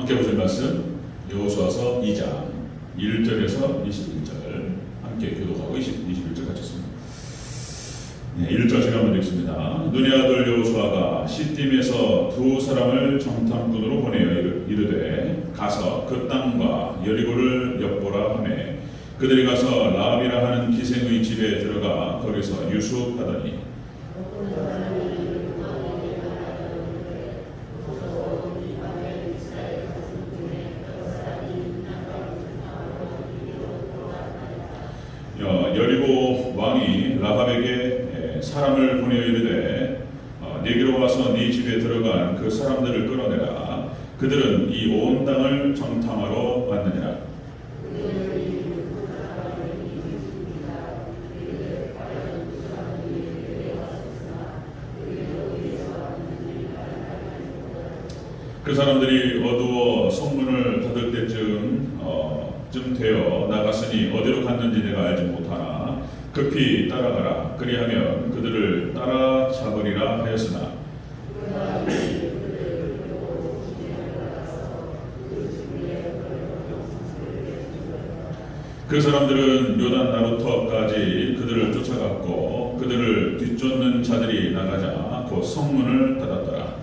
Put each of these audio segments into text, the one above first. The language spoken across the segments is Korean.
함께 보실 말씀 여호수아서 2장 1절에서 21절 함께 교독하고 21절 같이 습니다. 1절 제가 먼저 읽습니다. 눈의 아들 여호수아가 시딤에서 두 사람을 정탐꾼으로 보내어 이르되 가서 그 땅과 여리고를 엿보라 하매 그들이 가서 라합이라 하는 기생의 집에 들어가 거기서 유숙하더니 여리고 왕이 라합에게 사람을 보내어 이르되 네게로 와서 네 집에 들어간 그 사람들을 끌어내라. 그들은 이 온 땅을 정탐하러 왔느니라. 그 사람들이 어두워 성문을 닫을 때쯤 되어 나갔으니 어디로 갔는지 내가 알지 못하나 급히 따라가라. 그리하면 그들을 따라잡으리라 하였으나 그 사람들은 요단 나루터까지 그들을 쫓아갔고 그들을 뒤쫓는 자들이 나가자 곧 성문을 닫았더라.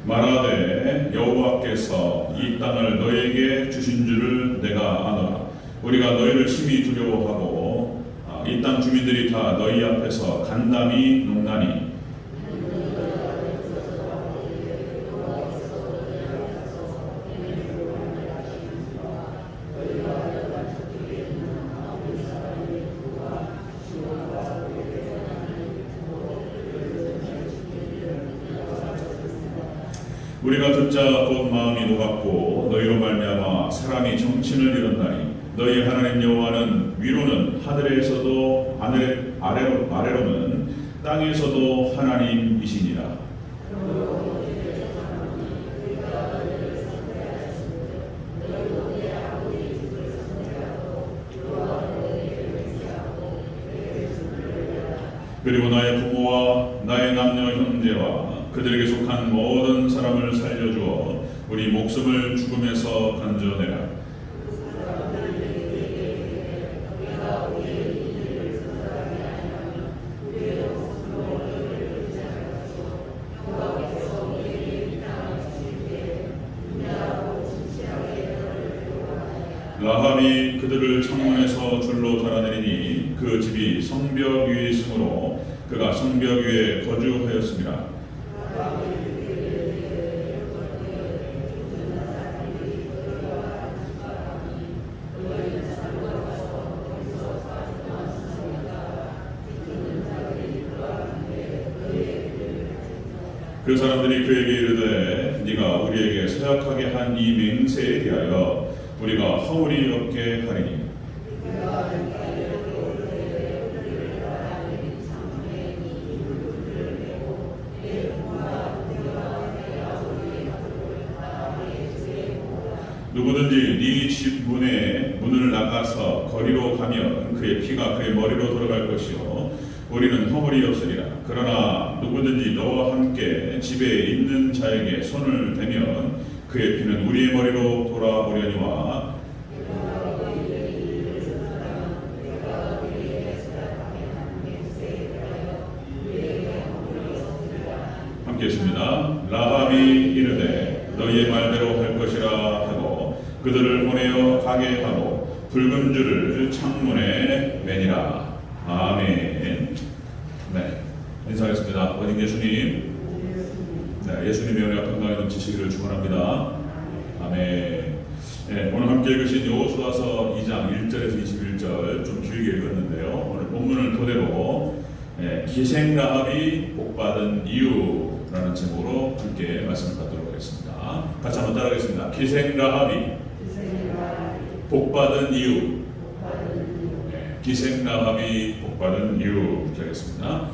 말하되 여호와께서 이 땅을 너희에게 주신 줄을 내가 아노라. 우리가 너희를 심히 두려워하고 이 땅 주민들이 다 너희 앞에서 간담이 농나니 우리가 듣자 곧 마음이 녹았고 너희로 말미암아 사람이 정신을 잃었나니 너희 하나님 여호와는 위로는 하늘에서도 아래로는 땅에서도 하나님이시니라. 그리고 나의 부모와 나의 남녀 형제와 그들에게 속한 모든 사람을 살려주어 우리 목숨을 죽음에서 건져내라. 라합이 그들을 창문에서 줄로 달아내리니 그 집이 성벽 위에 있으므로 그가 성벽 위에 거주하였습니다. 그 사람들이 그에게 이르되 네가 우리에게 서약하게 한 이 맹세에 대하여 우리가 허물이 없게 하리니 누구든지 네 집 문을 나가서 거리로 가면 그의 피가 그의 머리로 돌아갈 것이요 우리는 허물이 없으리라. 그러나 누구든지 너와 함께 집에 있는 자에게 손을 대면 그의 피는 우리의 머리로 돌아오려니와 함께 했습니다. 라합이 이르되 너희의 말대로 할 것이라 하고 그들을 보내어 가게 하고 붉은 줄을 창문에 매니라. 아멘. 네, 인사하겠습니다. 어린 예수님, 네, 예수님의 은혜와 평강이 넘치시기를 축원합니다. 아멘. 네, 오늘 함께 읽으신 여호수아서 2장 1절에서 21절 좀 길게 읽었는데요. 오늘 본문을 토대로 기생라합이 복받은 이유라는 제목으로 함께 말씀을 받도록 하겠습니다. 같이 한번 따라하겠습니다. 기생라합이 복받은 이유. 기생라합이 복받은 이유 하겠습니다.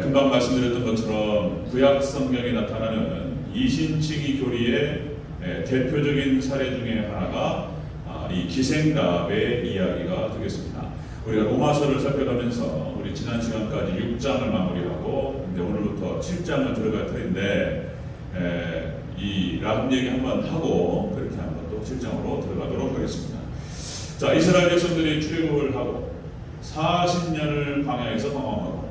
금방 말씀드렸던 것처럼 구약 성경에 나타나는 이신칭의 교리의 대표적인 사례 중에 하나가 이 기생라합의 이야기가 되겠습니다. 우리가 로마서를 살펴가면서 우리 지난 시간까지 6장을 마무리하고 이제 오늘 7장을 들어갈 터인데 이 라합 얘기 한번 하고 그렇게 한번 또 7장으로 들어가도록 하겠습니다. 자, 이스라엘 백성들이 출애굽을 하고 40년을 광야에서 방황하고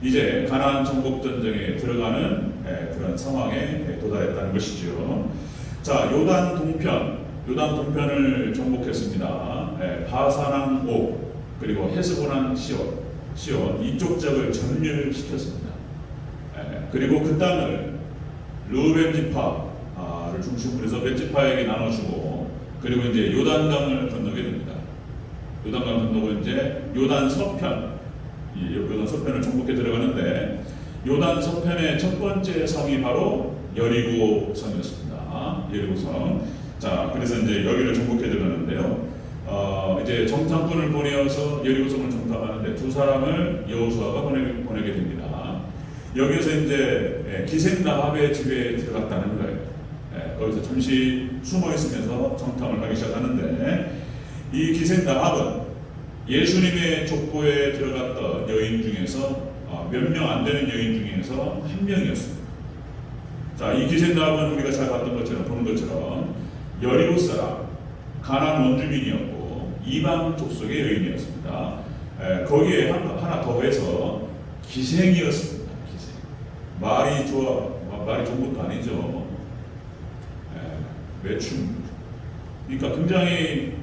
이제 가나안 정복 전쟁에 들어가는 그런 상황에 도달했다는 것이죠. 자, 요단 동편을 정복했습니다. 바사랑 옥 그리고 헤스보랑 시온 이쪽 지역을 전멸시켰습니다. 그리고 그 땅을 르우벤 지파를 중심으로 해서 몇 지파에게 나눠주고 그리고 이제 요단강을 건너게 됩니다. 요단강 건너고 이제 요단 서편을 정복해 들어가는데 요단 서편의 첫 번째 성이 바로 여리고 성이었습니다. 여리고성. 자, 그래서 이제 여기를 정복해 들어가는데요. 이제 정탐꾼을 보내어서 여리고성을 정탐하는데 두 사람을 여호수아가 보내게 됩니다. 여기서 이제 기생 라합의 집에 들어갔다는 거예요. 거기서 잠시 숨어 있으면서 정탐을 하기 시작하는데 이 기생 라합은 예수님의 족보에 들어갔던 여인 중에서 몇 명 안 되는 여인 중에서 한 명이었습니다. 자, 이 기생 라합은 우리가 잘 보는 것처럼 여리고 사람, 가나안 원주민이었고 이방 족속의 여인이었습니다. 거기에 하나 더해서 기생이었습니다. 기생. 말이 좋은 것도 아니죠. 매춘. 그러니까 굉장히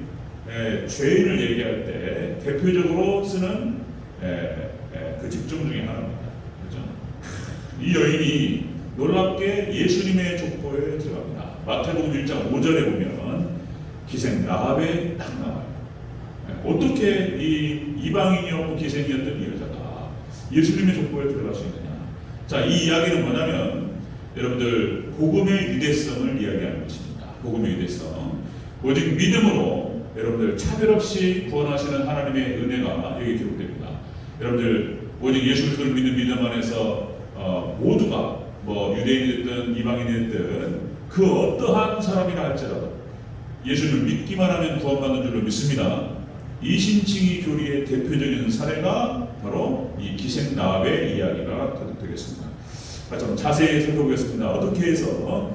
죄인을 얘기할 때 대표적으로 쓰는 그 직종 중에 하나입니다. 그렇죠? 이 여인이 놀랍게 예수님의 족보에 들어갑니다. 마태복음 1장 5절에 보면 기생 라합에 딱 나와요. 어떻게 이 이방인이었고 기생이었던 이 여자가 예수님의 족보에 들어갈 수 있느냐? 자, 이 이야기는 뭐냐면 여러분들 복음의 유대성을 이야기하는 것입니다. 복음의 유대성. 오직 믿음으로 여러분들 차별 없이 구원하시는 하나님의 은혜가 여기 기록됩니다. 여러분들 오직 예수 그리스도를 믿는 믿음 안에서 모두가 뭐 유대인이 됐든 이방인이 됐든 그 어떠한 사람이라 할지라도 예수를 믿기만 하면 구원받는 줄로 믿습니다. 이신칭의 교리의 대표적인 사례가 바로 이 기생 라합의 이야기가 되겠습니다. 좀 자세히 살펴보겠습니다. 어떻게 해서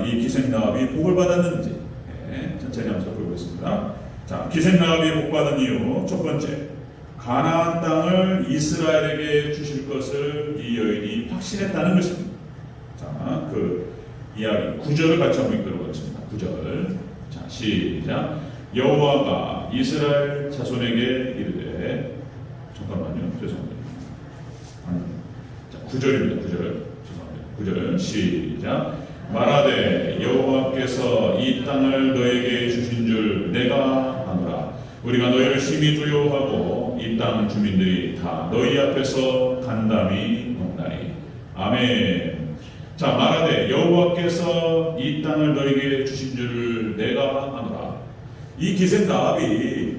이 기생 라합이 복을 받았는지 천천히 한번 살펴보겠습니다. 자, 기생 라합이 복 받은 이유 첫 번째, 가나안 땅을 이스라엘에게 주실 것을 이 여인이 확신했다는 것입니다. 자, 그 이야기 9절을 같이 한번 읽어보겠습니다. 9절. 자, 시작. 여호와가 이스라엘 자손에게 이르되, 잠깐만요, 죄송합니다. 자, 9절입니다. 9절. 죄송합니다. 9절 시작. 말하되 여호와께서 이 땅을 너에게 주신 줄 내가 아노라. 우리가 너희를 심히 두려워하고 이 땅 주민들이 다 너희 앞에서 간담이 먹나니. 아멘. 자, 말하되 여호와께서 이 땅을 너에게 주신 줄을 내가 아노라. 이 기생 라합이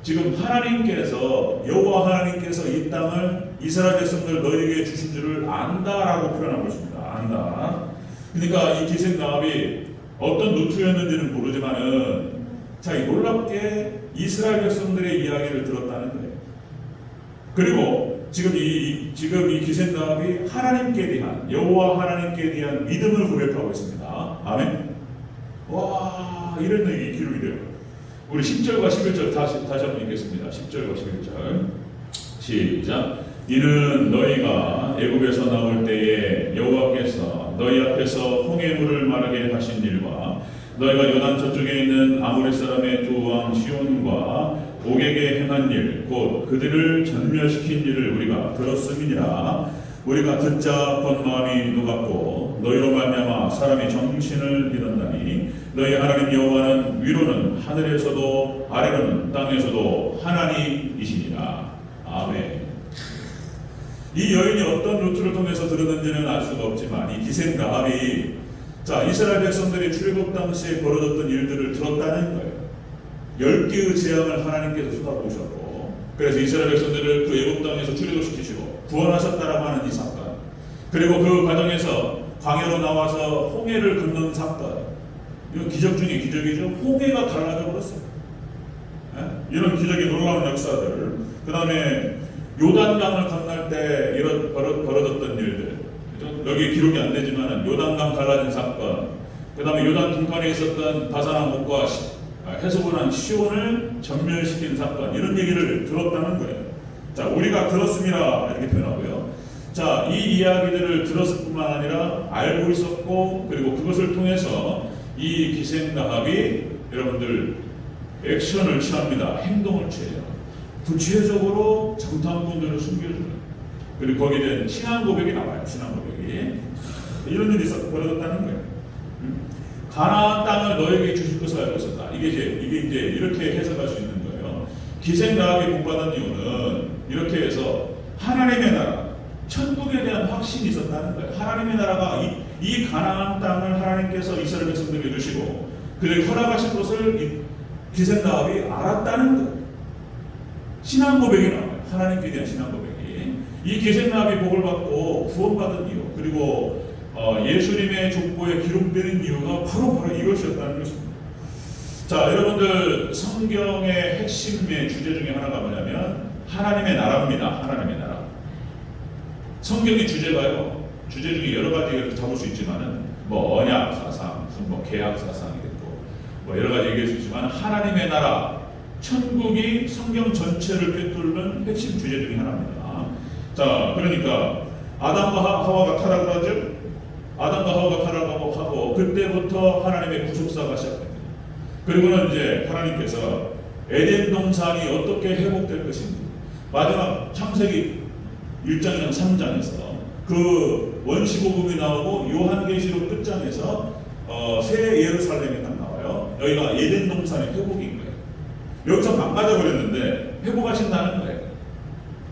지금 하나님께서 여호와 하나님께서 이 땅을 이스라엘 백성들 너희에게 주신 줄을 안다라고 표현한 것입니다. 안다. 그러니까 이 기생 라합이 어떤 루트였는지는 모르지만은 자, 이 놀랍게 이스라엘 백성들의 이야기를 들었다는 거예요. 그리고 지금 이 기생 라합이 하나님께 대한 여호와 하나님께 대한 믿음을 고백하고 있습니다. 아멘. 와, 이런 얘기 기록이 돼요. 우리 10절과 11절 다시 한번 읽겠습니다. 10절과 11절 시작. 이는 너희가 애굽에서 나올 때에 여호와께서 너희 앞에서 홍해물을 마르게 하신 일과 너희가 요단 저쪽에 있는 아모리 사람의 두 왕 시온과 옥에게 행한 일 곧 그들을 전멸시킨 일을 우리가 들었음이니라. 우리가 듣자 본 마음이 녹았고 너희로 말미암아 사람이 정신을 잃었나니 너희 하나님 여호와는 위로는 하늘에서도 아래로는 땅에서도 하나님이시니라. 아멘. 이 여인이 어떤 루트를 통해서 들었는지는 알 수가 없지만 이 기생 라합이 자, 이스라엘 백성들이 출애굽 당시에 벌어졌던 일들을 들었다는 거예요. 10개의 재앙을 하나님께서 쏟아부으셨고 그래서 이스라엘 백성들을 그 애굽 땅에서 출애굽시키시고 구원하셨다라고 하는 이 사건, 그리고 그 과정에서 광야로 나와서 홍해를 건넌 사건, 이건 기적 중에 기적이죠. 홍해가 갈라져 버렸어요. 이런 기적이 놀라운 역사들. 그 다음에 요단강을 건널 때 벌어졌던 일들, 그죠? 여기 기록이 안 되지만 요단강 갈라진 사건, 그 다음에 요단 동편에 있었던 바사나목과 헤스본한 시온을 전멸시킨 사건, 이런 얘기를 들었다는 거예요. 자, 우리가 들었습니다 이렇게 표현하고요. 자, 이 이야기들을 들었을 뿐만 아니라 알고 있었고, 그리고 그것을 통해서 이 기생라합이 여러분들 액션을 취합니다. 행동을 취해요. 구체적으로 정탐꾼들을 숨겨주는, 그리고 거기에 대한 신앙 고백이 나와요. 신앙 고백이. 이런 일이 벌어졌다는 거예요. 가나안 땅을 너에게 주실 것을 알고 있었다. 이게 이제 이렇게 해석할 수 있는 거예요. 기생라합이 복받은 이유는 이렇게 해서 하나님의 나라, 천국에 대한 확신이 있었다는 거예요. 하나님의 나라가 이 가나안 땅을 하나님께서 이스라엘 백성들에게 주시고 그들에게 허락하신 것을 이 기생라합이 알았다는 거예요. 신앙 고백이 나와요. 하나님께 대한 신앙 고백이. 이 기생라합이 복을 받고 구원받은 이유, 그리고 예수님의 족보에 기록되는 이유가 바로 이것이었다는 것입니다. 자, 여러분들 성경의 핵심의 주제 중에 하나가 뭐냐면 하나님의 나라입니다. 하나님의 나라. 성경의 주제가요, 주제 중에 여러 가지 잡을 수 있지만은 뭐 언약 사상, 무슨 뭐 계약 사상이 됐고 뭐 여러 가지 얘기할 수 있지만 하나님의 나라, 천국이 성경 전체를 꿰뚫는 핵심 주제 중에 하나입니다. 자, 그러니까 아담과 하와가 타락을 하죠. 아담과 하와가 타락하고 그때부터 하나님의 구속사가 시작됩니다. 그리고는 이제 하나님께서 에덴 동산이 어떻게 회복될 것인지 마지막 창세기 1장이나 3장에서 그 원시복음이 나오고 요한계시록 끝장에서 새 예루살렘이 딱 나와요. 여기가 에덴 동산의 회복인 거예요. 여기서 망가져버렸는데 회복하신다는 거예요.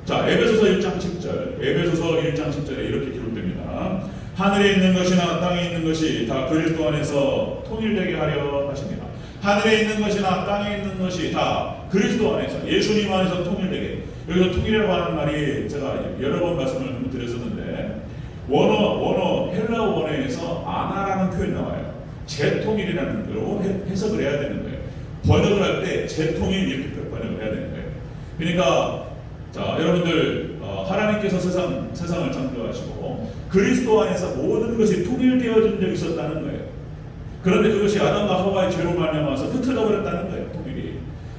자, 에베소서 1장 10절, 에베소서 1장 10절에 이렇게 기록됩니다. 하늘에 있는 것이나 땅에 있는 것이 다 그리스도 안에서 통일되게 하려 하십니다. 하늘에 있는 것이나 땅에 있는 것이 다 그리스도 안에서, 예수님 안에서 통일되게. 여기서 통일이라고 하는 말이 제가 여러 번 말씀을 드렸었는데 원어 헬라어 원어에서 아나라는 표현이 나와요. 재통일이라는 거로 해석을 해야 되는 거예요. 번역을 할 때 재통일 이렇게 번역을 해야 되는 거예요. 그러니까 자, 여러분들 하나님께서 세상을 창조하시고 그리스도 안에서 모든 것이 통일되어진 적이 있었다는 거예요. 그런데 그것이 아담과 하와의 죄로 말미암아서 흩어져 버렸다는 거예요. 통일이.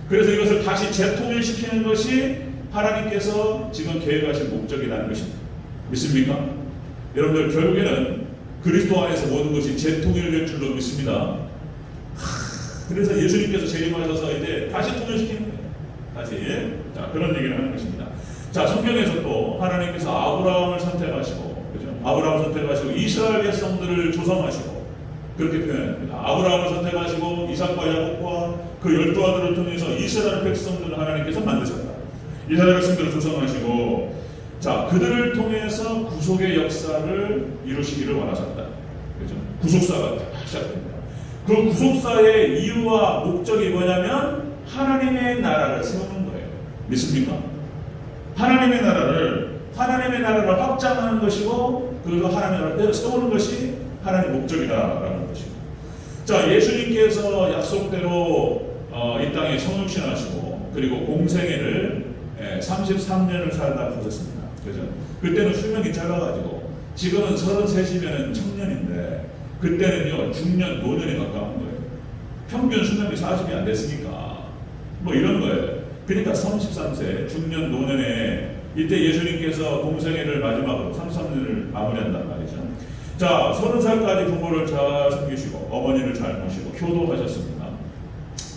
그래서 이것을 다시 재통일시키는 것이 하나님께서 지금 계획하신 목적이라는 것입니다. 믿습니까? 여러분들 결국에는 그리스도 안에서 모든 것이 재통일될 줄로 믿습니다. 그래서 예수님께서 재림하셔서 이제 다시 통일시키는 거예요. 다시. 자, 그런 얘기를 하는 것입니다. 자, 성경에서 또 하나님께서 아브라함을 선택하시고, 그죠? 아브라함을 선택하시고 이스라엘 백성들을 조성하시고 그렇게 표현합니다. 아브라함을 선택하시고 이삭과 야곱과 그 12아들을 통해서 이스라엘 백성들을 하나님께서 만드셨다. 이스라엘 백성들을 조성하시고, 자, 그들을 통해서 구속의 역사를 이루시기를 원하셨다. 그죠? 구속사가 시작됩니다. 그 구속사의 이유와 목적이 뭐냐면 하나님의 나라를 세우는 거예요. 믿습니까? 하나님의 나라를 확장하는 것이고, 그리고 하나님의 나라를 세우는 것이 하나님의 목적이다라는 것입니다. 자, 예수님께서 약속대로 이 땅에 성육신하시고 그리고 공생애를 33년을 살다 보셨습니다. 그죠? 그때는 수명이 짧아가지고 지금은 33이면 청년인데 그때는요 중년 노년에 가까운 거예요. 평균 수명이 40이 안 됐으니까 뭐 이런 거예요. 그러니까 33세 중년 노년에 이때 예수님께서 공생애를 마지막으로 33년을 마무리한단 말이죠. 자, 30살까지 부모를 잘 섬기시고 어머니를 잘 모시고 효도하셨습니다.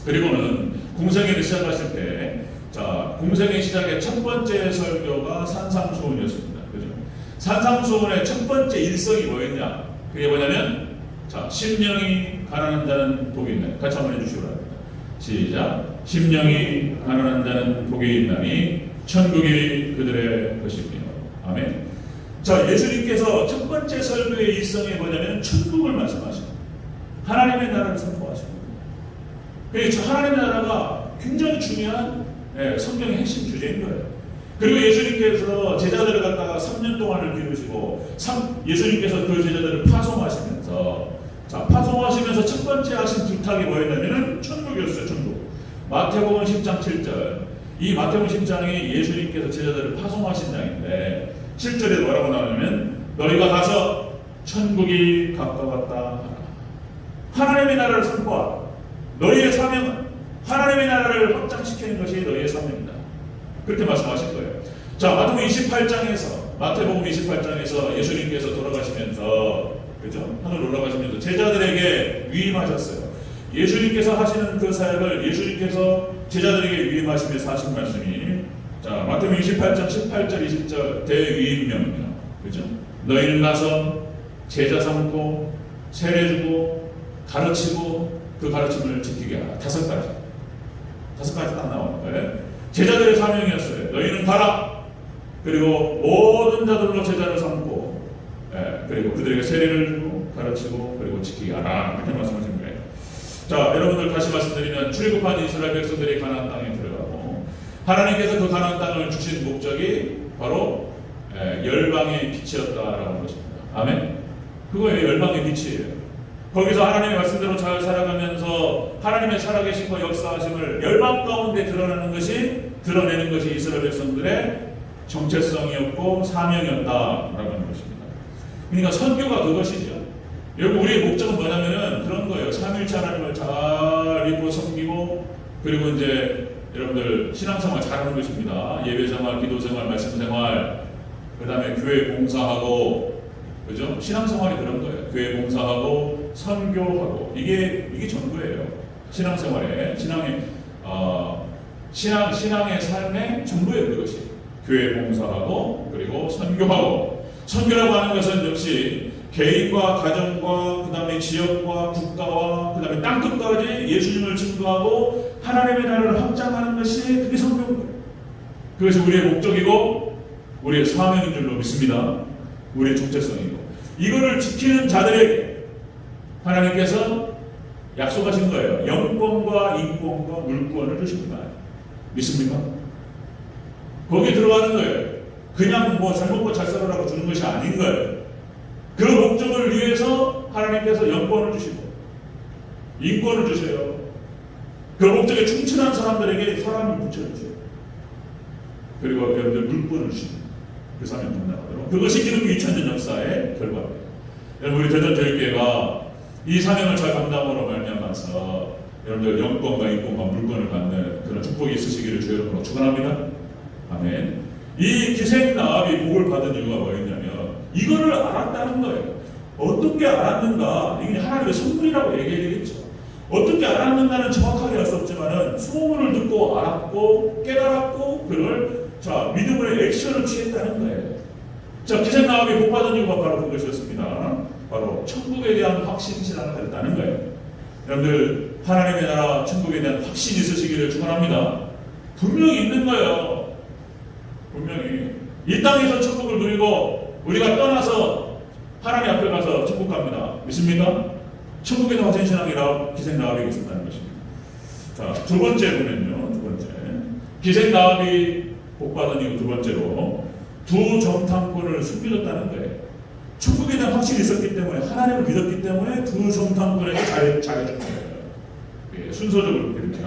그리고는 공생애를 시작하실 때, 자, 공생애 시작의 첫 번째 설교가 산상수훈이었습니다. 그죠? 산상수훈의 첫 번째 일성이 뭐였냐? 그게 뭐냐면, 자, 심령이 가난한 자는 복이 있나니. 같이 한번 해주시기 바랍니다. 시작. 심령이 가난한 자는 복이 있나니 천국이 그들의 것이며. 아멘. 자, 예수님께서 첫 번째 설교의 일성이 뭐냐면 천국을 말씀하십니다. 하나님의 나라를 선포하십니다. 그래서 하나님의 나라가 굉장히 중요한 성경의 핵심 주제인 거예요. 그리고 예수님께서 제자들을 갖다가 3년 동안을 기르시고 예수님께서 그 제자들을 파송하시면서, 자, 파송하시면서 첫 번째 하신 부탁이 뭐였냐면 천국이었어요. 천국. 마태복음 10장 7절. 이 마태복음 10장이 예수님께서 제자들을 파송하신 장인데 7절에 뭐라고 나오냐면 너희가 가서 천국이 가까웠다 하라. 하나님의 나라를 선포하라. 너희의 사명은 하나님의 나라를 확장시키는 것이 너희의 사명이다. 그렇게 말씀하신 거예요. 자, 마태복음 28장에서 예수님께서 돌아가시면서, 그죠? 하늘 올라가시면서 제자들에게 위임하셨어요. 예수님께서 하시는 그 사역을 예수님께서 제자들에게 위임하시면서 하신 말씀이, 자, 마태복음 28장 18절 20절 대위임명이요. 그죠? 너희는 가서 제자 삼고 세례주고 가르치고 그 가르침을 지키게 하라. 다섯 가지 딱 나오는 거예요. 제자들의 사명이었어요. 너희는 가라. 그리고 모든 자들로 제자를 삼고, 그리고 그들에게 세례를 주고 가르치고 그리고 지키게 하라. 이렇게 말씀하신 거예요. 자, 여러분들 다시 말씀드리면 출애굽한 이스라엘 백성들이 가나안 땅에 들어가고 하나님께서 그 가나안 땅을 주신 목적이 바로 열방의 빛이었다라는 것입니다. 아멘. 그거예요. 열방의 빛이에요. 거기서 하나님의 말씀대로 잘 살아가면서 하나님의 살아계심과 역사하심을 열방 가운데 드러내는 것이 이스라엘 백성들의 정체성이었고 사명이었다라는 것입니다. 그러니까 선교가 그것이죠. 여러분, 우리의 목적은 뭐냐면은 그런 거예요. 삼일체 하나님을 잘 믿고 섬기고, 그리고 이제 여러분들 신앙생활 잘하는 것입니다. 예배생활, 기도생활, 말씀생활, 그 다음에 교회 봉사하고, 그죠? 신앙생활이 그런 거예요. 교회 봉사하고 선교하고 이게 전부예요. 신앙생활에 신앙의 삶의 전부예요. 그것이 교회 봉사하고 그리고 선교하고, 선교라고 하는 것은 역시 개인과 가정과 그 다음에 지역과 국가와 그 다음에 땅끝까지 예수님을 증거하고 하나님의 나라를 확장하는 것이 그게 선교인 거예요. 그것이 우리의 목적이고 우리의 사명인 줄로 믿습니다. 우리의 정체성이고, 이거를 지키는 자들에게 하나님께서 약속하신 거예요. 영권과 인권과 물권을 주십니다. 믿습니까? 거기에 들어가는 거예요. 그냥 뭐 잘 먹고 잘 살아라고 주는 것이 아닌 거예요. 그 목적을 위해서 하나님께서 영권을 주시고 인권을 주세요. 그 목적에 충실한 사람들에게 사람을 붙여주세요. 그리고 여러분들 물권을 주십니다. 그 사람이 감당하도록. 그것이 기독교 2000년 역사의 결과입니다. 여러분, 우리 대전교회가 이 사명을 잘 감당으로 말미암아서 여러분들 영권과 인권과 물권을 받는 그런 축복이 있으시기를 주의 이름으로 축원합니다. 아멘. 이 기생나합이 복을 받은 이유가 뭐였냐면 이거를 알았다는 거예요. 어떻게 알았는가? 이게 하나님의 선물이라고 얘기해야겠죠. 어떻게 알았는가는 정확하게 알 수 없지만은 소문을 듣고 알았고 깨달았고 그걸 믿음의 액션을 취했다는 거예요. 자, 기생나합이 복 받은 이유가 바로 그것이었습니다. 바로 천국에 대한 확신 신앙을 가졌다는 거예요. 여러분들, 하나님의 나라 천국에 대한 확신이 있으시기를 축원합니다. 분명히 있는 거예요. 분명히 이 땅에서 천국을 누리고 우리가 떠나서 하나님 앞에 가서 천국 갑니다. 믿습니까? 천국에 대한 확신 신앙이라 기생나합이 있었다는 것입니다. 자, 두 번째 보면요. 두 번째, 기생나합이 복 받은 이유 두 번째로 두 정탐꾼을 숨겨줬다는 거예요. 천국에 대한 확신이 있었기 때문에, 하나님을 믿었기 때문에 두 정탐꾼에게 잘해준 거예요. 예, 순서적으로 이렇게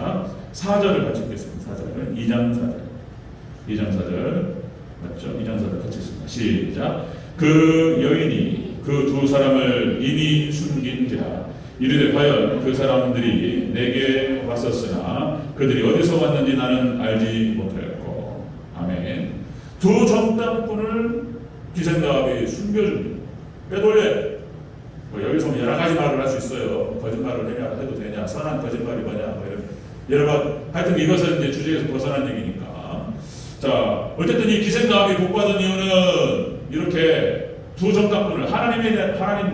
4절을 같이 읽겠습니다. 4절은 2장 4절 맞죠? 2장 4절 같이 읽습니다. 시작. 그 여인이 그 두 사람을 이미 숨긴지라 이르되 과연 그 사람들이 내게 왔었으나 그들이 어디서 왔는지 나는 알지 못하였고. 아멘. 두 정탐꾼을 기생나합이 숨겨줍니다. 빼돌려. 뭐 여기서 여러 가지 말을 할 수 있어요. 거짓말을 해도 되냐, 선한 거짓말이 뭐냐, 뭐 여러 가지. 하여튼 이것은 이제 주제에서 벗어난 얘기니까. 자, 어쨌든 이 기생나합이 복받은 이유는 이렇게 두 정탐꾼을 하나님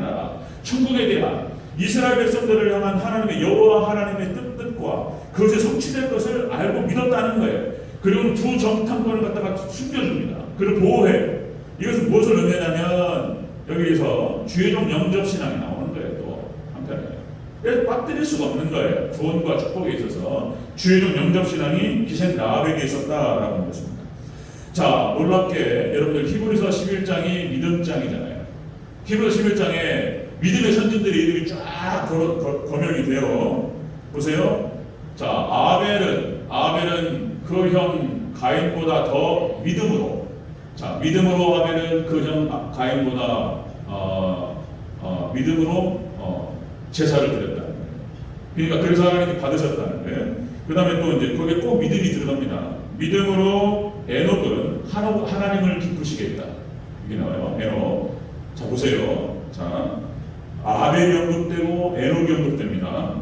나라, 천국에 대한 이스라엘 백성들을 향한 하나님의 여호와 하나님의 뜻과 그것이 성취될 것을 알고 믿었다는 거예요. 그리고 두 정탐꾼을 갖다가 숨겨줍니다. 그를 보호해. 이것은 무엇을 의미하냐면 여기에서 주의종 영접신앙이 나오는 거예요. 또 한편에 그래서 빠뜨릴 수가 없는 거예요. 구원과 축복에 있어서 주의종 영접신앙이 기생나합에게 있었다라고 하는 것입니다. 자, 놀랍게 여러분들 히브리서 11장이 믿음장이잖아요. 히브리서 11장에 믿음의 선진들의 이름이 쫙 거명이 돼요. 보세요. 자, 아벨은 그 형 가인보다 더 믿음으로. 자, 믿음으로 하면은 그 형 가인보다 믿음으로 제사를 드렸다는 거예요. 그러니까 그래서 하나님께 받으셨다는 거예요. 그 다음에 또 이제 거기에 꼭 믿음이 들어갑니다. 믿음으로 에녹은 하나님을 기쁘시게 했다. 이게 나와요. 에녹. 자, 보세요. 자, 아벨이 언급되고 에녹이 언급됩니다.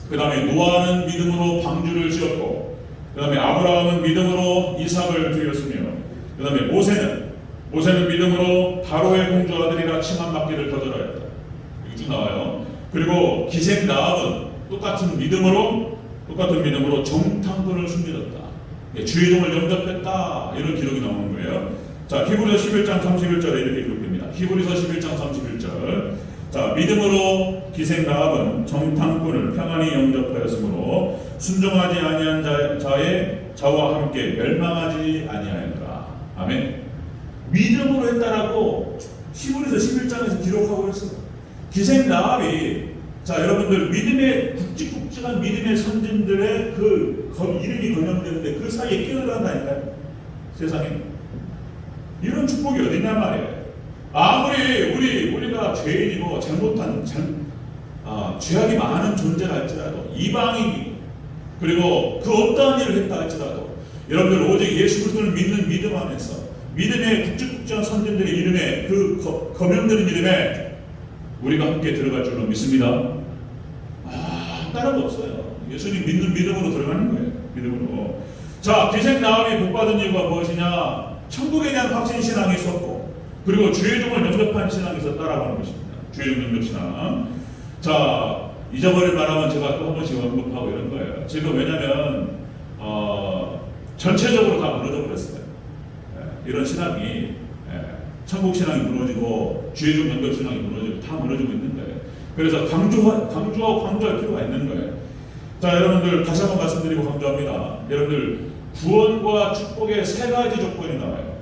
그 다음에 노아는 믿음으로 방주를 지었고, 그 다음에 아브라함은 믿음으로 이삭을 드렸으며, 그 다음에 모세는 믿음으로 바로의 공주 아들이라 칭함받기를 거절하였다. 이게 쭉 나와요. 그리고 기생 나합은 똑같은 믿음으로 정탐꾼을 숨겨졌다. 주의 종을 영접했다. 이런 기록이 나오는 거예요. 자, 히브리서 11장 31절에 이렇게 기록됩니다. 히브리서 11장 31절. 자, 믿음으로 기생 라합은 정탐꾼을 평안히 영접하였으므로 순종하지 아니한 자와 함께 멸망하지 아니하였더라. 아멘. 믿음으로 했다라고 히브리서 11장에서 기록하고 있어요. 기생 라합이, 자, 여러분들 믿음의 굵직굵직한 믿음의 선진들의 그 이름이 거명되는데 그 사이에 끼어들어간다니까요. 세상에 이런 축복이 어딨냐 말이에요. 아무리 우리가 죄인이고 죄악이 많은 존재라 할지라도, 이방인이고, 그리고 그 어떠한 일을 했다 할지라도, 여러분들 오직 예수 그리스도를 믿는 믿음 안에서 믿음의 굵직굵직한 선진들의 이름에, 그 거명되는 이름에 우리가 함께 들어갈 줄로 믿습니다. 다른 거 없어요. 예수님 믿는 믿음으로 들어가는 거예요. 믿음으로. 자, 기생 나합이 복받은 이유가 무엇이냐? 천국에 대한 확신 신앙이 있었고, 그리고 주의 종을 영접한 신앙이 있었다라고 하는 것입니다. 주의 종 영접 신앙. 자, 잊어버릴 만하면 제가 또 한 번씩 언급하고 이런 거예요. 지금 왜냐면 전체적으로 다 무너져 버렸어요. 이런 신앙이, 천국 신앙이 무너지고 주의 종 영접 신앙이 무너지고 다 무너지고 있는 거예요. 그래서 강조할 필요가 있는 거예요. 자, 여러분들 다시 한번 말씀드리고 강조합니다. 여러분들 구원과 축복의 세 가지 조건이 나와요.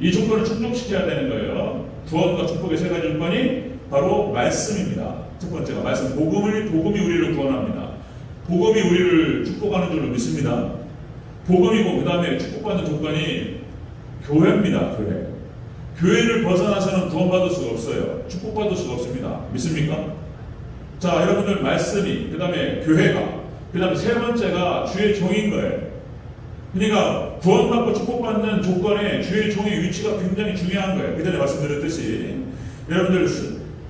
이 조건을 충족시켜야 되는 거예요. 구원과 축복의 세 가지 조건이 바로 말씀입니다. 첫 번째가 말씀, 복음이 우리를 구원합니다. 복음이 우리를 축복하는 줄로 믿습니다. 복음이고, 그 다음에 축복받는 조건이 교회입니다. 교회를 벗어나서는 구원받을 수가 없어요. 축복받을 수가 없습니다. 믿습니까? 자, 여러분들 말씀이, 그 다음에 교회가, 그 다음에 세 번째가 주의 종인 거예요. 그러니까 구원받고 축복받는 조건에 주의 종의 위치가 굉장히 중요한 거예요. 그 전에 말씀드렸듯이 여러분들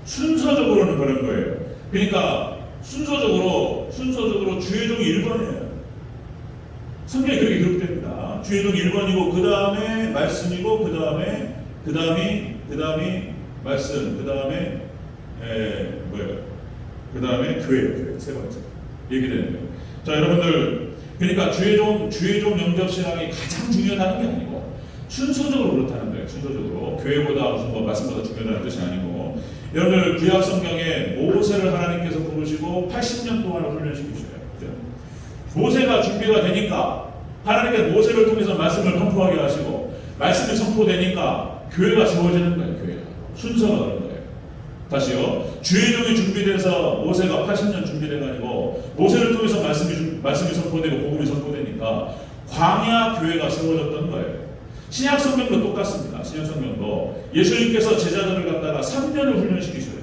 순서적으로는 그런 거예요. 그러니까 순서적으로 주의 종이 1번이에요. 성경에 그렇게 기록됩니다. 주의 종이 1번이고, 그 다음에 말씀이고, 그 다음이 말씀, 그 다음에 교회 세 번째 얘기 되는 거예요. 자, 여러분들, 그러니까 주의 종 영접 신앙이 가장 중요하다는 게 아니고 순서적으로 그렇다는 거예요. 순서적으로 교회보다 무슨 말씀보다 중요하다는 뜻이 아니고, 여러분들 구약 성경에 모세를 하나님께서 부르시고 80년 동안을 훈련시키셔요. 그죠? 모세가 준비가 되니까 하나님께서 모세를 통해서 말씀을 선포하게 하시고, 말씀이 선포되니까 교회가 세워지는 거예요. 교회가 순서가 그런 거예요. 다시요. 주의 종이 준비돼서 모세가 80년 준비돼가지고 모세를 통해서 말씀이 선포되고 복음이 선포되니까 광야 교회가 세워졌던 거예요. 신약 성경도 똑같습니다. 신약 성경도 예수님께서 제자들을 갖다가 3년을 훈련시키셔요.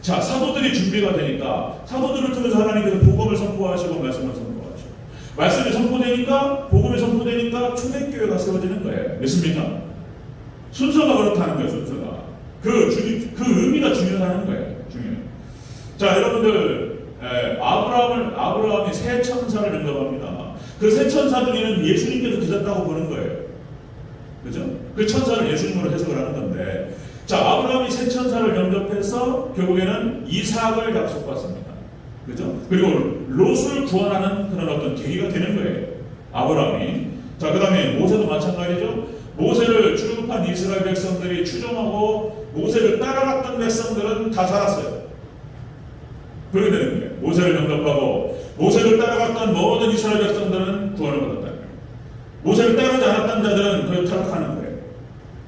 자, 사도들이 준비가 되니까 사도들을 통해서 하나님께서 복음을 선포하시고 말씀을 선포하시고, 말씀이 선포되니까, 복음이 선포되니까 초대교회가 세워지는 거예요. 믿습니까? 순서가 그렇다는 거예요. 순서가. 그 의미가 중요하다는 거예요. 중요해요. 자, 여러분들, 아브라함이 새 천사를 영접합니다. 그 새 천사 중에는 예수님께서 계셨다고 보는 거예요. 그죠? 그 천사를 예수님으로 해석을 하는 건데, 자, 아브라함이 새 천사를 영접해서 결국에는 이삭을 약속받습니다. 그죠? 그리고 롯을 구원하는 그런 어떤 계기가 되는 거예요. 아브라함이. 자, 그 다음에 모세도 마찬가지죠. 모세를 출애굽한 이스라엘 백성들이 추종하고 모세를 따라갔던 백성들은 다 살았어요. 그렇게 되는 거예요. 모세를 영접하고 모세를 따라갔던 모든 이스라엘 백성들은 구원을 받았다는 거예요. 모세를 따르지 않았던 자들은 그걸 타락하는 거예요.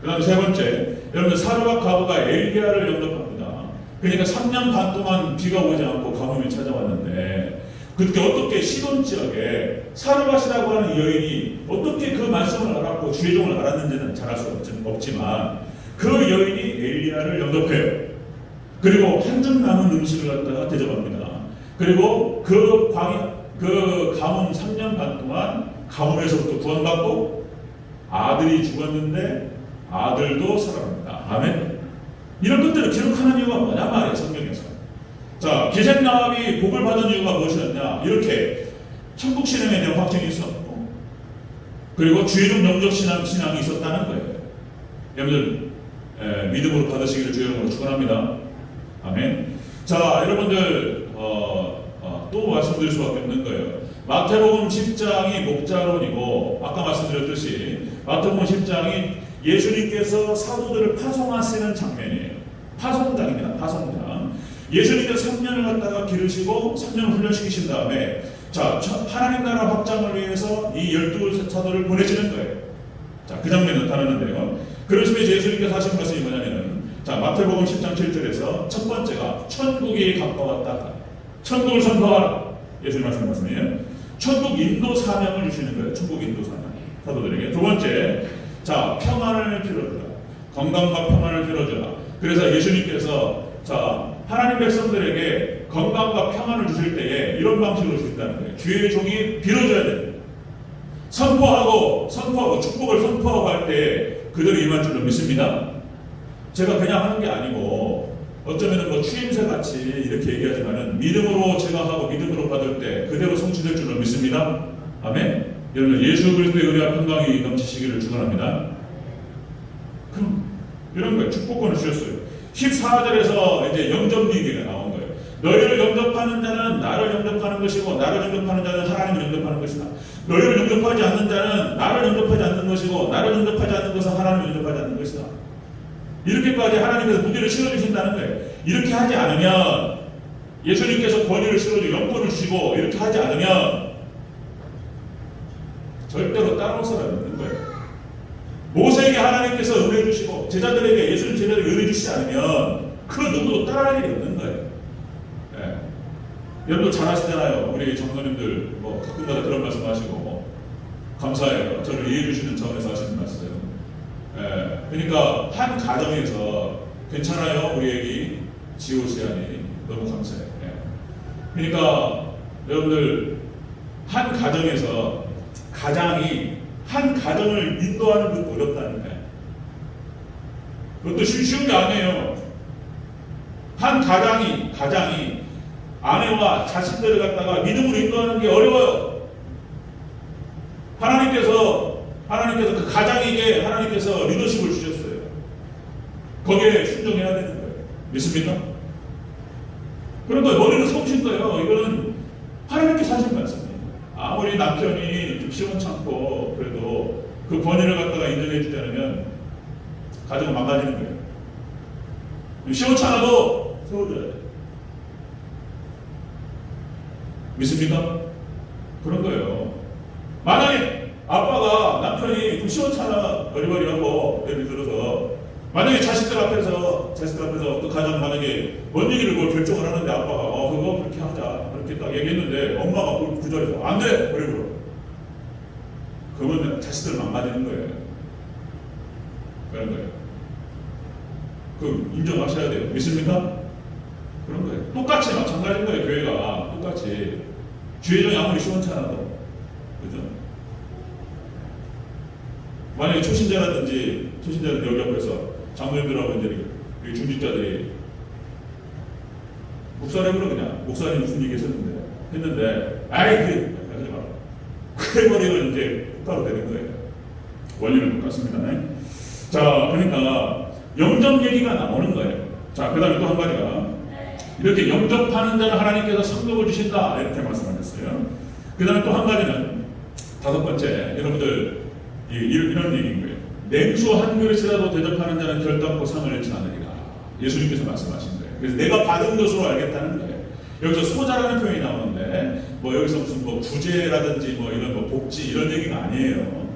그 다음에 세 번째, 여러분 사르밧 가부가 엘리야를 영접합니다. 그러니까 3년 반 동안 비가 오지 않고 가뭄이 찾아왔는데, 그때 어떻게 시돈 지역에 사르밧이라고 하는 이 여인이 어떻게 그 말씀을 알았고 주의 종을 알았는지는 잘 알 수 없지만 그 여인이 엘리야를 영접해요. 그리고 한 줌 남은 음식을 갖다가 대접합니다. 그리고 그 가뭄 3년 반 동안 가뭄에서부터 구원받고 아들이 죽었는데 아들도 살아납니다. 아멘. 이런 것들을 기록하는 이유가 뭐냐 말이에요, 성경에서. 자, 게셈 나합이 복을 받은 이유가 무엇이었냐? 이렇게 천국 신앙에 대한 확증이 있었고, 그리고 주의 종 영적 신앙이 있었다는 거예요. 여러분들 믿음으로 받으시기를 주의 이름으로 축원합니다. 아멘. 자, 여러분들 또 말씀드릴 수밖에 없는 거예요. 마태복음 10장이 목자론이고, 아까 말씀드렸듯이 마태복음 10장이 예수님께서 사도들을 파송하시는 장면이에요. 파송장입니다. 파송장. 예수님께서 3년을 갖다가 기르시고 3년을 훈련시키신 다음에 자, 하나님 나라 확장을 위해서 이 12사도를 보내시는 거예요. 자, 그 장면을 나타나는데요. 그러시면 예수님께서 하신 것이 뭐냐면은, 자, 마태복음 10장 7절에서 첫 번째가 천국이 가까웠다. 천국을 선포하라. 예수님 말씀이에요. 천국 인도 사명을 주시는 거예요. 천국 인도 사명. 사도들에게. 두 번째, 자, 평안을 빌어주라. 건강과 평안을 빌어주라. 그래서 예수님께서 자, 하나님 백성들에게 건강과 평안을 주실 때에 이런 방식으로 줄 수 있다는 거예요. 주의 종이 빌어줘야 됩니다. 선포하고 축복을 선포하고 할 때 그들이 임할 줄로 믿습니다. 제가 그냥 하는 게 아니고 어쩌면 뭐 추임새 같이 이렇게 얘기하지만은 믿음으로 제가 하고 믿음으로 받을 때 그대로 성취될 줄로 믿습니다. 아멘. 여러분, 예수 그리스도의 은혜와 평강이 넘치시기를 축원합니다. 그럼 이런 거예요. 축복권을 주셨어요. 14절에서 이제 영접 얘기가 나온 거예요. 너희를 영접하는 자는 나를 영접하는 것이고 나를 영접하는 자는 하나님을 영접하는 것이다. 너희를 영접하지 않는 자는 나를 영접하지 않는 것이고 나를 영접하지 않는 것은 하나님을 영접하지 않는 것이다. 이렇게까지 하나님께서 무게를 실어주신다는 거예요. 이렇게 하지 않으면 예수님께서 권위를 실어주고 영권을 주시고 이렇게 하지 않으면 절대로 따라올 사람이 없는 거예요. 모세에게 하나님께서 은혜 주시고 제자들에게 예수님 제자들에게 은혜 주시지 않으면 그 누구도 따라할 일이 없는 거예요. 예. 여러분들 잘 아시잖아요. 우리 장로님들 뭐 가끔가다 그런 말씀 하시고 감사해요. 저를 이해해 주시는 차원에서 하시는 말씀. 예. 그러니까 한 가정에서 괜찮아요. 우리 애기 지호시안이 너무 감사해요. 예. 그러니까 여러분들 한 가정에서 가장이 한 가정을 인도하는 것도 어렵다니까요. 그것도 쉬운 게 아니에요. 한 가장이 아내와 자식들을 갖다가 믿음으로 인도하는 게 어려워요. 하나님께서 그 가장에게 하나님께서 리더십을 주셨어요. 거기에 순종해야 되는 거예요. 믿습니까? 그런데 머리는 성신 거예요. 이거는 하나님께서 하신 말씀이에요. 아무리 남편이 좀 시원찮고 그래도 그 권위를 갖다가 인정해 주지 않으면 가정은 망가지는 거예요. 시원찮아도 세워줘야 돼요. 믿습니까? 그런 거예요. 만약에 아빠가 남편이 좀 시원찮아 버리버리하고 예를 들어서 만약에 자식들 앞에서 그 가장 만약에 뭔 얘기를 뭘 결정을 하는데 아빠가 그거 그렇게 하자 그렇게 딱 얘기했는데 엄마가 그 자리에서 안 돼! 그러면 자식들 망가지는 거예요. 그런 거예요. 그 인정하셔야 돼요. 믿습니까? 그런 거예요. 똑같이 마찬가지인 거예요. 교회가 똑같이 주의 종이 아무리 시원찮아도 그죠? 만약에 초신자라든지 여기 앞에서 장로님들하고 이제 중직자들이 목사님으로 그냥 목사님 무슨 얘기 했는데 아이 그래 하지 마라. 그래버리면 이제 똑바로 되는 거예요. 원리는 똑같습니다. 자, 그러니까 영접 얘기가 나오는 거예요. 자, 그 다음에 또 한 가지가 이렇게 영접하는 자는 하나님께서 성령을 주신다 이렇게 말씀하셨어요. 그 다음에 또 한 가지는 다섯 번째 여러분들 이런 얘기인 거예요. 냉수 한 그릇이라도 대접하는 자는 결단코 상을 잃지 않으리라. 예수님께서 말씀하신 거예요. 그래서 내가 받은 것으로 알겠다는 거예요. 여기서 소자라는 표현이 나오는데 뭐 여기서 무슨 뭐 구제라든지 뭐 이런 뭐 복지 이런 얘기가 아니에요.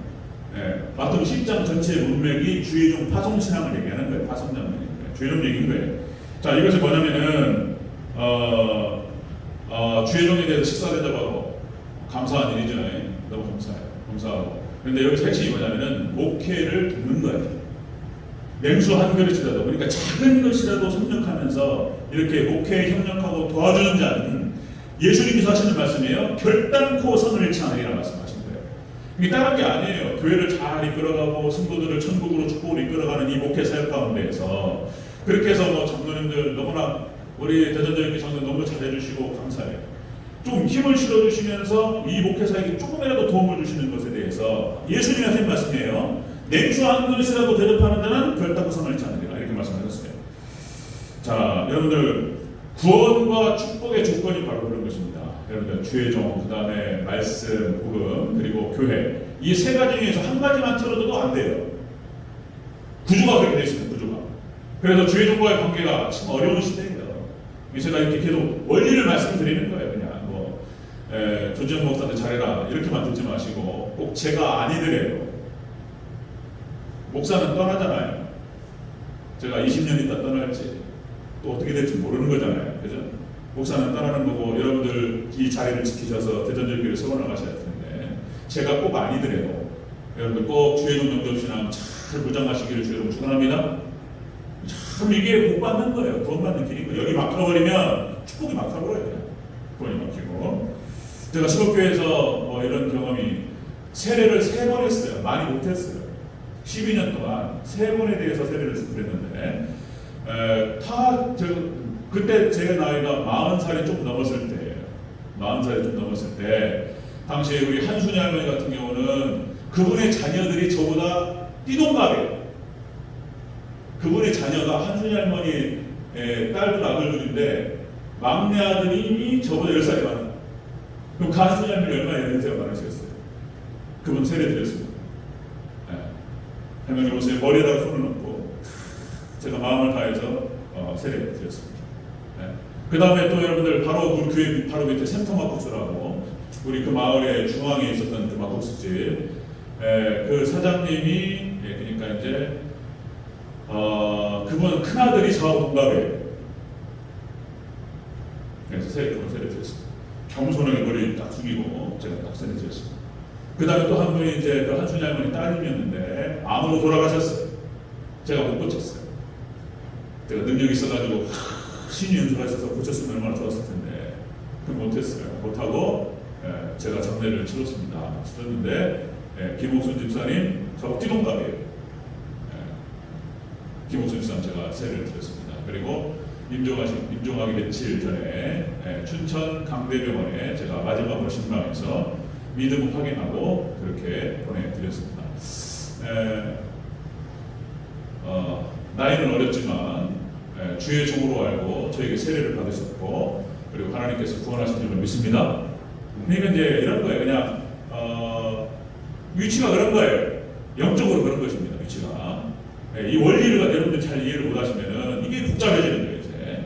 마태복음 10장 전체의 문맥이 주의 종 파송 신앙을 얘기하는 거예요. 파송 장면인 거예요. 주의 종 얘기인 거예요. 자, 이것이 뭐냐면은 주의 종에 대해서 식사 대접하고 감사한 일이죠. 너무 감사하고. 그런데 여기서 핵심이 뭐냐면은 목회를 돕는 거예요. 냉수 한 그릇이라도, 그러니까 작은 것이라도 협력하면서 이렇게 목회에 협력하고 도와주는 자는 예수님께서 하시는 말씀이에요. 결단코 선을 잃지 않으리라 말씀하신 거예요. 이게 다른 게 아니에요. 교회를 잘 이끌어가고 성도들을 천국으로 축복으로 이끌어가는 이 목회 사역 가운데에서 그렇게 해서 뭐 장로님들 너무나 우리 대전적인 장로님 너무 잘해주시고 감사해요. 좀 힘을 실어주시면서 이 목회 사역에 조금이라도 도움을 주시는 것에 대해서 예수님이 하신 말씀이에요. 냉수 한 그릇이라도 대접하는 자는 결단코 선을 잃지 않으리라 이렇게 말씀하셨어요. 자, 여러분들 구원과 축복의 조건이 바로 그런 것입니다. 여러분들 주의 종, 그 다음에 말씀, 복음, 그리고 교회 이 세 가지 중에서 한 가지만 틀어도 안 돼요. 구조가 그렇게 되어 있습니다. 구조가. 그래서 주의 종과의 관계가 참 어려운 시대예요. 제가 이렇게 계속 원리를 말씀드리는 거예요. 그냥 뭐 조지현 목사한테 잘해라 이렇게만 듣지 마시고 꼭 제가 아니더라도 목사는 떠나잖아요. 제가 20년 있다 떠날지 또 어떻게 될지 모르는 거잖아요. 그죠? 목사는 떠나는 거고 여러분들 이 자리를 지키셔서 대전절교를 세워나가셔야 되는데 제가 꼭 아니더라도 여러분들 꼭 주의 종 영접신앙 잘 무장하시기를 주의 종 축원합니다. 참 이게 복 받는 거예요. 구원 받는 길인 거예요. 여기 막혀버리면 축복이 막혀버려요. 그냥 구원이 막히고. 제가 시골교회에서 뭐 이런 경험이 세례를 3번 했어요. 많이 못했어요. 12년 동안 3번에 대해서 세례를 드렸는데 그때 제 나이가 40살이 좀 넘었을 때예요. 40살이 좀 넘었을 때 당시에 우리 한순이 할머니 같은 경우는 그분의 자녀들이 저보다 띠동갑이에요. 그분의 자녀가 한순이 할머니 딸들 아들들인데 막내 아들이 저보다 10살이 많아요. 그럼 그 한순이 할머니 얼마나 연세가 많으시겠어요? 그분 세례 드렸습니다. 할머니 오세요. 머리에다가 손을 얹고 제가 마음을 다해서 세례 드렸습니다. 그 다음에 또 여러분들 바로 우리 교회 바로 밑에 센터 막국수라고 우리 그 마을의 중앙에 있었던 그 막국수집 그 사장님이 그러니까 이제 그분 큰아들이 저하고 동갑이에요. 그래서 세례 드렸습니다. 겸손하게 머리 딱 숙이고 제가 딱 세례 드렸습니다. 그 다음에 또 한 분이 이제 그 한순이 할머니 따님이었는데 암으로 돌아가셨어요. 제가 못 고쳤어요. 제가 능력이 있어가지고 신유 연수가 있어서 고쳤으면 얼마나 좋았을 텐데 그건 못했어요. 못하고 제가 장례를 치렀는데 김옥순 집사님 저하고 띠동갑이에요. 김옥순 집사님 제가 세례를 드렸습니다. 그리고 임종하기 며칠 전에 춘천 강대병원에 제가 마지막으로 신방해서 믿음을 확인하고 그렇게 보내드렸습니다. 나이는 어렸지만 주의 종으로 알고 저에게 세례를 받으셨고 그리고 하나님께서 구원하신 줄을 믿습니다. 그러니까 이제 이런 거예요. 그냥 위치가 그런 거예요. 영적으로 그런 것입니다. 위치가 이 원리를 여러분들 잘 이해를 못하시면은 이게 복잡해지는 거예요. 이제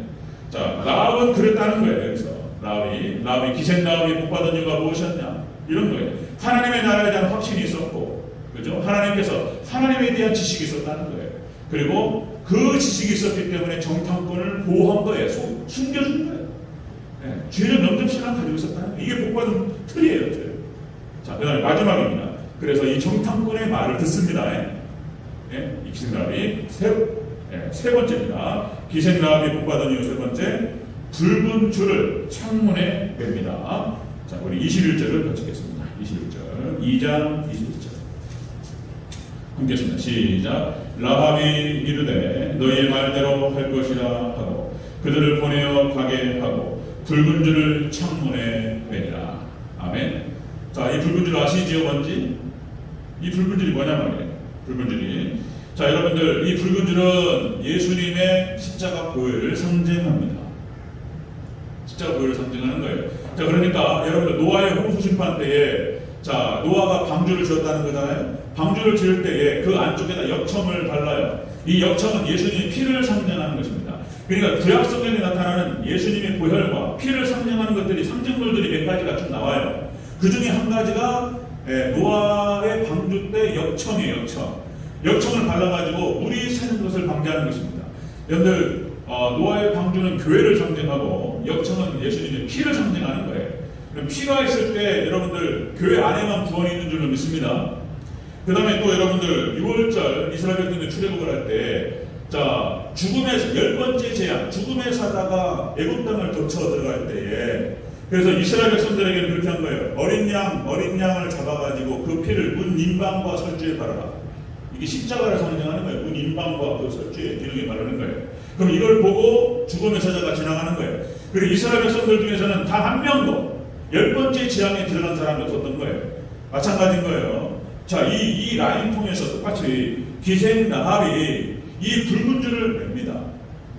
자 라합은 그랬다는 거예요. 여기서 라합이 기생 라합이 복받은 이유가 무엇이었냐 이런 거예요. 하나님의 나라에 대한 확신이 있었고, 그죠? 하나님께서 하나님에 대한 지식이 있었다는 거예요. 그리고 그 지식이 있었기 때문에 정탐꾼을 보호한 거예요. 숨겨준 거예요. 죄를 명접신앙 가지고 있었다는 거예요. 이게 복받은 틀이에요. 틀. 자, 그다음에 마지막입니다. 그래서 이 정탐꾼의 말을 듣습니다. 이 기생라합이 세 번째입니다. 기생라합이 복받은 이유 세 번째, 붉은 줄을 창문에 맵니다. 자, 우리 21절을 같이겠습니다. 21절, 2장 21절. 함께 했습니다. 시작. 라합이 이르되 너희의 말대로 할 것이라 하고 그들을 보내어 가게 하고 붉은 줄을 창문에 매니라. 아멘. 자, 이 붉은 줄 아시지요? 뭔지? 이 붉은 줄이 뭐냐 말이에요. 붉은 줄이. 자, 여러분들 이 붉은 줄은 예수님의 십자가 보혈을 상징합니다. 십자가 보혈을 상징하는 거예요. 자, 그러니까 여러분들 노아의 홍수 심판 때에 자 노아가 방주를 지었다는 거잖아요. 방주를 지을 때에 그 안쪽에다 역청을 발라요. 이 역청은 예수님의 피를 상징하는 것입니다. 그러니까 구약 성경에 나타나는 예수님의 보혈과 피를 상징하는 것들이 상징물들이 몇 가지가 쭉 나와요. 그 중에 한 가지가 노아의 방주 때 역청이에요. 역청을 발라가지고 물이 새는 것을 방지하는 것입니다. 여러분들 노아의 방주는 팥은 교회를 상징하고 역청은 예수님의 피를 상징하는 거예요. 그럼 피가 있을 때 여러분들 교회 안에만 구원이 있는 줄로 믿습니다. 그 다음에 또 여러분들 6월절 이스라엘 백성들 출애굽을 할 때, 자, 죽음의 10번째 재앙, 죽음의 사자가 애굽 땅을 덮쳐 들어갈 때에, 그래서 이스라엘 백성들에게는 그렇게 한 거예요. 어린 양을 잡아가지고 그 피를 문 임방과 설주에 바르라. 이게 십자가를 상징하는 거예요. 문 임방과 그 설주에 기둥에 바르는 거예요. 그럼 이걸 보고 죽음의 사자가 지나가는 거예요. 그리고 이스라엘 백성들 중에서는 단 한 명도 10번째 재앙에 들어간 사람이 없었던 거예요. 마찬가지인 거예요. 자, 이 라인 통해서 똑같이 기생 나합이 이 붉은 줄을 맵니다.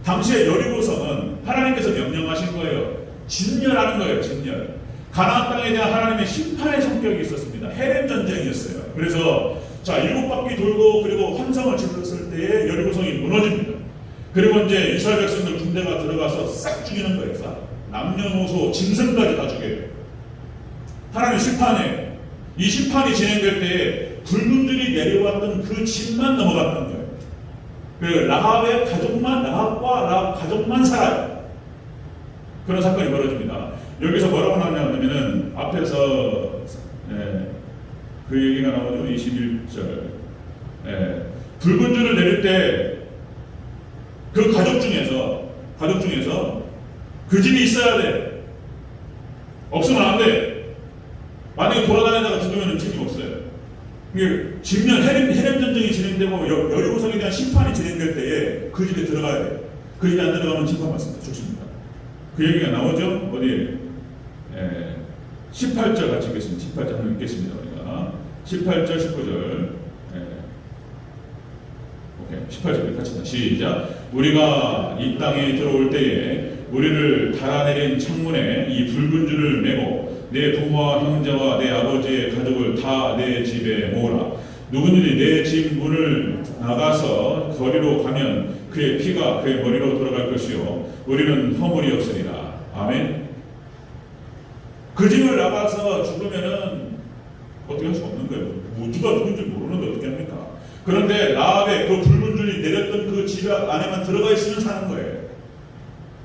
당시에 여리고성은 하나님께서 명령하신 거예요. 진멸하는 거예요. 진멸. 가나안 땅에 대한 하나님의 심판의 성격이 있었습니다. 헤렘 전쟁이었어요. 그래서 자, 7바퀴 돌고 그리고 환성을 질렀을 때에 여리고성이 무너집니다. 그리고 이제 이스라엘 백성들 군대가 들어가서 싹 죽이는 거예요. 싹. 남녀노소 짐승까지 다 죽여요. 하나님 심판에 이 심판이 진행될 때에 붉은 줄이 내려왔던 그 집만 넘어갔던 거예요. 그 라합의 가족만, 라합과 가족만 살아요. 그런 사건이 벌어집니다. 여기서 뭐라고 나오냐면은 앞에서 그 얘기가 나오죠. 21절. 붉은 줄을 내릴 때 그 가족 중에서 그 집이 있어야 돼. 없으면 안 돼. 만약에 돌아다니다가 죽으면 책임 없어요. 이게 진면 헤렘 전쟁이 진행되고 여리고성에 대한 심판이 진행될 때에 그 집에 들어가야 돼. 그 집에 안 들어가면 심판받습니다. 죽습니다. 그 얘기가 나오죠. 어디 18절 같이 읽겠습니다. 18절 한번 읽겠습니다. 우리가 18절 19절 18절 같이 시작. 우리가 이 땅에 들어올 때에 우리를 달아내린 창문에 이 붉은 줄을 메고 내 부모와 형제와 내 아버지의 가족을 다 내 집에 모으라. 누구든지 내 집 문을 나가서 거리로 가면 그의 피가 그의 머리로 돌아갈 것이요 우리는 허물이 없으리라. 아멘. 그 집을 나가서 죽으면은 어떻게 할 수 없는 거예요. 누가 누군지 모르는데 어떻게 합니까? 그런데 라합의 그 붉은 줄이 내렸던 그 집 안에만 들어가 있으면 사는 거예요.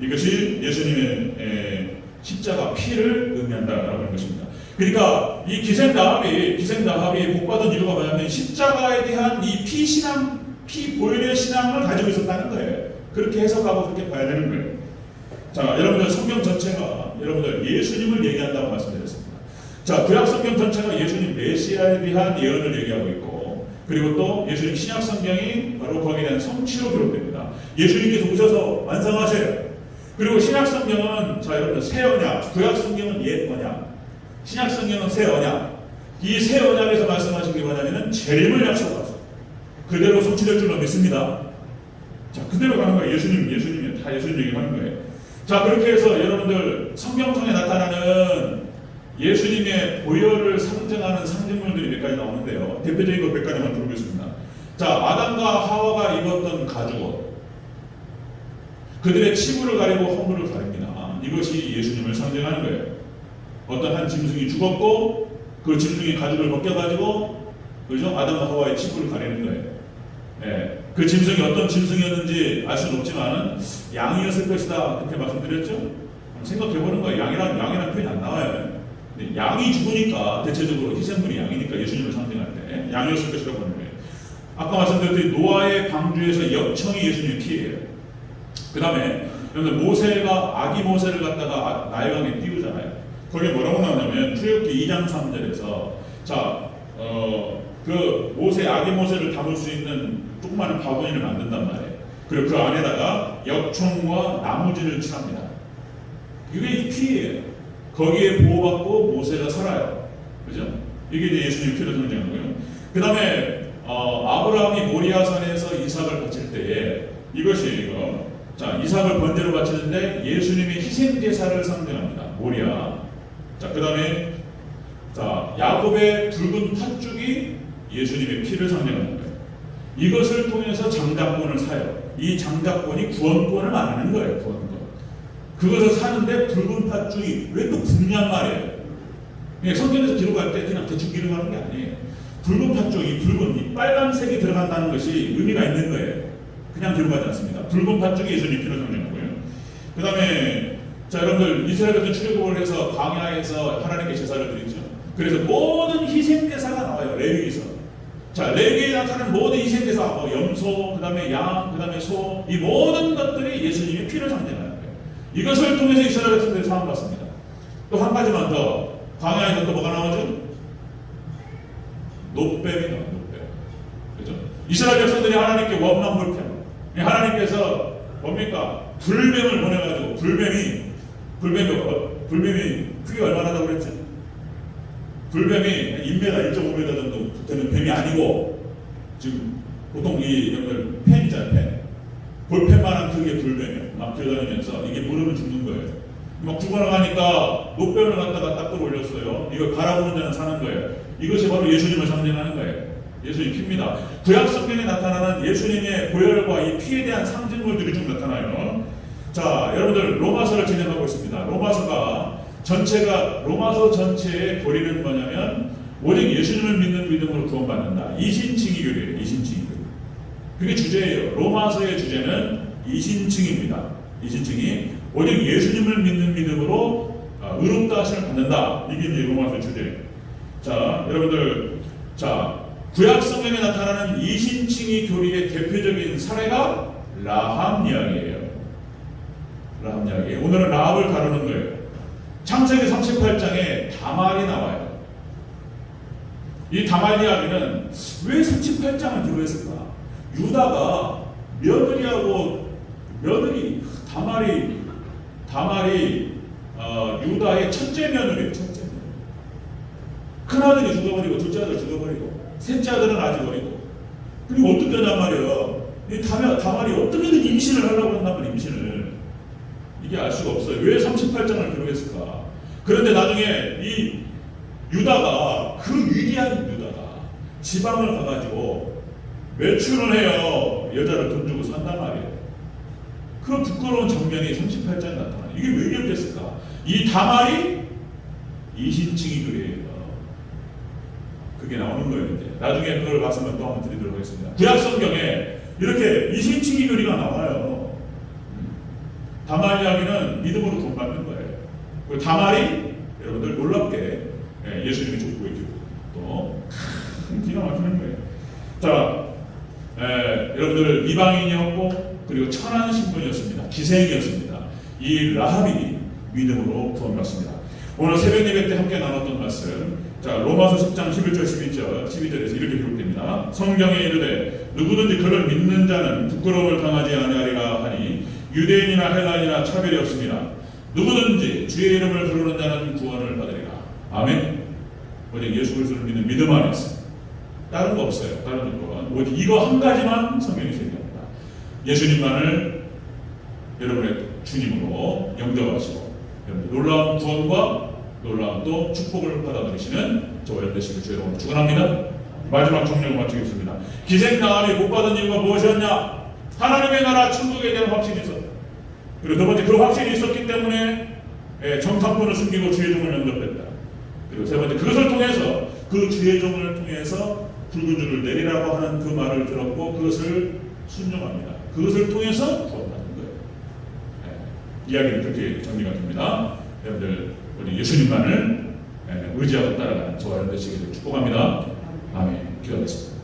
이것이 예수님의 십자가 피를 의미한다라고 하는 것입니다. 그러니까 이 기생 나합이 복받은 이유가 뭐냐면 십자가에 대한 이 피 보혈의 신앙을 가지고 있었다는 거예요. 그렇게 해석하고 그렇게 봐야 되는 거예요. 자, 여러분들 성경 전체가 여러분들 예수님을 얘기한다고 말씀드렸습니다. 자, 구약 성경 전체가 예수님 메시아에 대한 예언을 얘기하고 있고, 그리고 또 예수님 신약 성경이 바로 거기에 대한 성취로 기록됩니다. 예수님께서 오셔서 완성하세요. 그리고 신약 성경은 자 여러분들 새 언약, 구약 성경은 옛 언약, 신약 성경은 새 언약. 이 새 언약에서 말씀하신 게 뭐냐면은 재림을 약속하죠. 그대로 성취될 줄로 믿습니다. 자, 그대로 가는 거예요. 예수님이 다 예수님 얘기하는 거예요. 자, 그렇게 해서 여러분들 성경성에 나타나는 예수님의 보혈을 상징하는 상징물들이 몇 가지 나오는데요. 대표적인 것 몇 가지만 들어보겠습니다. 자, 아담과 하와가 입었던 가죽옷, 그들의 치부를 가리고 허물을 가립니다. 이것이 예수님을 상징하는 거예요. 어떤 한 짐승이 죽었고 그 짐승이 가죽을 벗겨가지고 그죠? 아담과 하와의 치부를 가리는 거예요. 그 짐승이 어떤 짐승이었는지 알 수는 없지만 양이었을 것이다 그렇게 말씀드렸죠. 생각해보는 거예요. 양이라는 표현이 안 나와요. 양이 죽으니까 대체적으로 희생물이 양이니까 예수님을 상징할 때 양이었을 것이라고 하는 거예요. 아까 말씀드렸듯이 노아의 방주에서 역청이 예수님의 피예요. 그 다음에 모세가 아기 모세를 갖다가 나일강에 띄우잖아요. 거기에 뭐라고 나오냐면 출애굽기 2장 3절에서 그 모세 아기 모세를 담을 수 있는 조그마한 바구니를 만든단 말이에요. 그리고 그 안에다가 역청과 나무지를 칠합니다. 이게 피예요. 거기에 보호받고 모세가 살아요. 그죠? 이게 이제 예수님의 피를 상징하는 거예요. 그 다음에 아브라함이 모리아산에서 이삭을 바칠 때에 이것이 자, 이삭을 번제로 바치는데 예수님의 희생제사를 상징합니다. 모리아. 자, 그 다음에 자, 야곱의 붉은 팥죽이 예수님의 피를 상징하는 거예요. 이것을 통해서 장자권을 사요. 이 장자권이 구원권을 말하는 거예요. 구원권. 그것을 사는데 붉은 팥죽이 왜 또 붉냔 말이에요. 성경에서 기록할 때 그냥 대충 기록하는 게 아니에요. 붉은 팥죽이 이 빨간색이 들어간다는 것이 의미가 있는 거예요. 그냥 기록하지 않습니다. 붉은 팥죽이 예수님 피를 상징하고요. 그 다음에 자 여러분들 이스라엘은 출애굽을 해서 광야에서 하나님께 제사를 드리죠. 그래서 모든 희생제사가 나와요. 레위기서. 자 레위기에 나타나는 모든 희생제사, 염소, 그 다음에 양, 그 다음에 소, 이 모든 것들이 예수님의 피를 상징하는 거예요. 이것을 통해서 이스라엘 백성들이 사함받습니다. 또 한 가지만 더, 광야에서 또 뭐가 나오죠? 노뱀이 나와요. 노뱀. 그죠? 이스라엘 백성들이 하나님께 원망 불평. 하나님께서 뭡니까? 불뱀을 보내가지고 불뱀이 크기가 얼마나 나다고 그랬죠? 불뱀이 1m, 1.5m 정도 되는 뱀이 아니고 지금 보통 이 여러분들 펜이잖아요. 펜. 볼펜만한 크기의 불뱀이에요. 막 기어다니면서 이게 물으면 죽는 거예요. 막 죽어나가니까 노뱀을 갖다가 딱 끌어올렸어요. 이걸 바라보는 자는 사는 거예요. 이것이 바로 예수님을 상징하는 거예요. 예수님 피입니다. 구약 성경에 나타나는 예수님의 보혈과 이 피에 대한 상징물들이 좀 나타나요. 자, 여러분들 로마서를 진행하고 있습니다. 로마서 전체의 고리는 뭐냐면 오직 예수님을 믿는 믿음으로 구원받는다. 이신칭의 교리예요. 이신칭의 교리. 그게 주제예요. 로마서의 주제는 이신칭입니다. 이신칭이 오직 예수님을 믿는 믿음으로 의롭다 하심을 받는다. 이게 이제 로마서의 주제예요. 자, 여러분들, 자 구약 성경에 나타나는 이신칭의 교리의 대표적인 사례가 라합 이야기예요. 라합 이야기. 오늘은 라합을 다루는 거예요. 창세기 38장에 다말이 나와요. 이 다말 이야기는 왜 38장을 기록했을까? 유다가 다말이 유다의 첫째 며느리예요. 첫째 며느리. 큰아들이 죽어버리고 둘째 아들 죽어버리고 셋째 아들은 아직 어리고. 그리고 어떻게 하단 말이에요. 이 다말이 어떻게든 임신을 하려고 했나 봐요. 임신을. 이게 알 수가 없어요. 왜 38장을 기록했을까? 그런데 나중에 이 유다가, 그 위대한 유다가 지방을 가가지고 매출을 해요. 여자를 돈 주고 산단 말이에요. 그 부끄러운 장면이 38장에 나타나요. 이게 왜 이렇겠을까? 이 다말이 이신칭의 교리예요. 그게 나오는 거예요. 이제. 나중에 그걸 말씀을 또 한번 드리도록 하겠습니다. 구약 성경에 이렇게 이신칭의 교리가 나와요. 다말 이야기는 믿음으로 구원받는 거예요. 그리고 다말이 여러분들 놀랍게 예수님의 족보에 또 기가 막히는 거예요. 자, 여러분들 이방인이었고 그리고 천한 신분이었습니다. 기생이었습니다. 이 라합이 믿음으로 구원받습니다. 오늘 새벽 예배 때 함께 나눴던 말씀, 자 로마서 10장 11절 12절에서 이렇게 기록됩니다. 성경에 이르되 누구든지 그를 믿는 자는 부끄러움을 당하지 아니하리라 하니 유대인이나 헬라인이나 차별이 없습니다. 누구든지 주의 이름을 부르는 자는 구원을 받으리라. 아멘. 오직 예수 그리스도를 믿는 믿음 안에서 다른 거 없어요. 다른 조건. 오직 이거 한 가지만 성경이 얘기합니다. 예수님만을 여러분의 주님으로 영접하시고 놀라운 구원과 놀라운 또 축복을 받아들이시는 저와 여러분 되시길 주의 이름으로 축원합니다. 마지막 정령을 마치겠습니다. 기생당함이 복 받은 이유가 무엇이었냐? 하나님의 나라 천국에 대한 확신이 있었다. 그리고 두 번째, 그 확신이 있었기 때문에 정탐꾼을 숨기고 주의 종을 영접했다. 그리고 세 번째, 그것을 통해서 그 주의 종을 통해서 붉은 줄을 내리라고 하는 그 말을 들었고 그것을 순종합니다. 그것을 통해서 구원받는 거예요. 이야기는 그렇게 정리가 됩니다. 여러분들 우리 예수님만을 의지하고 따라가는 저와 여러분 되시기를 축복합니다. 아멘. 기도하겠습니다.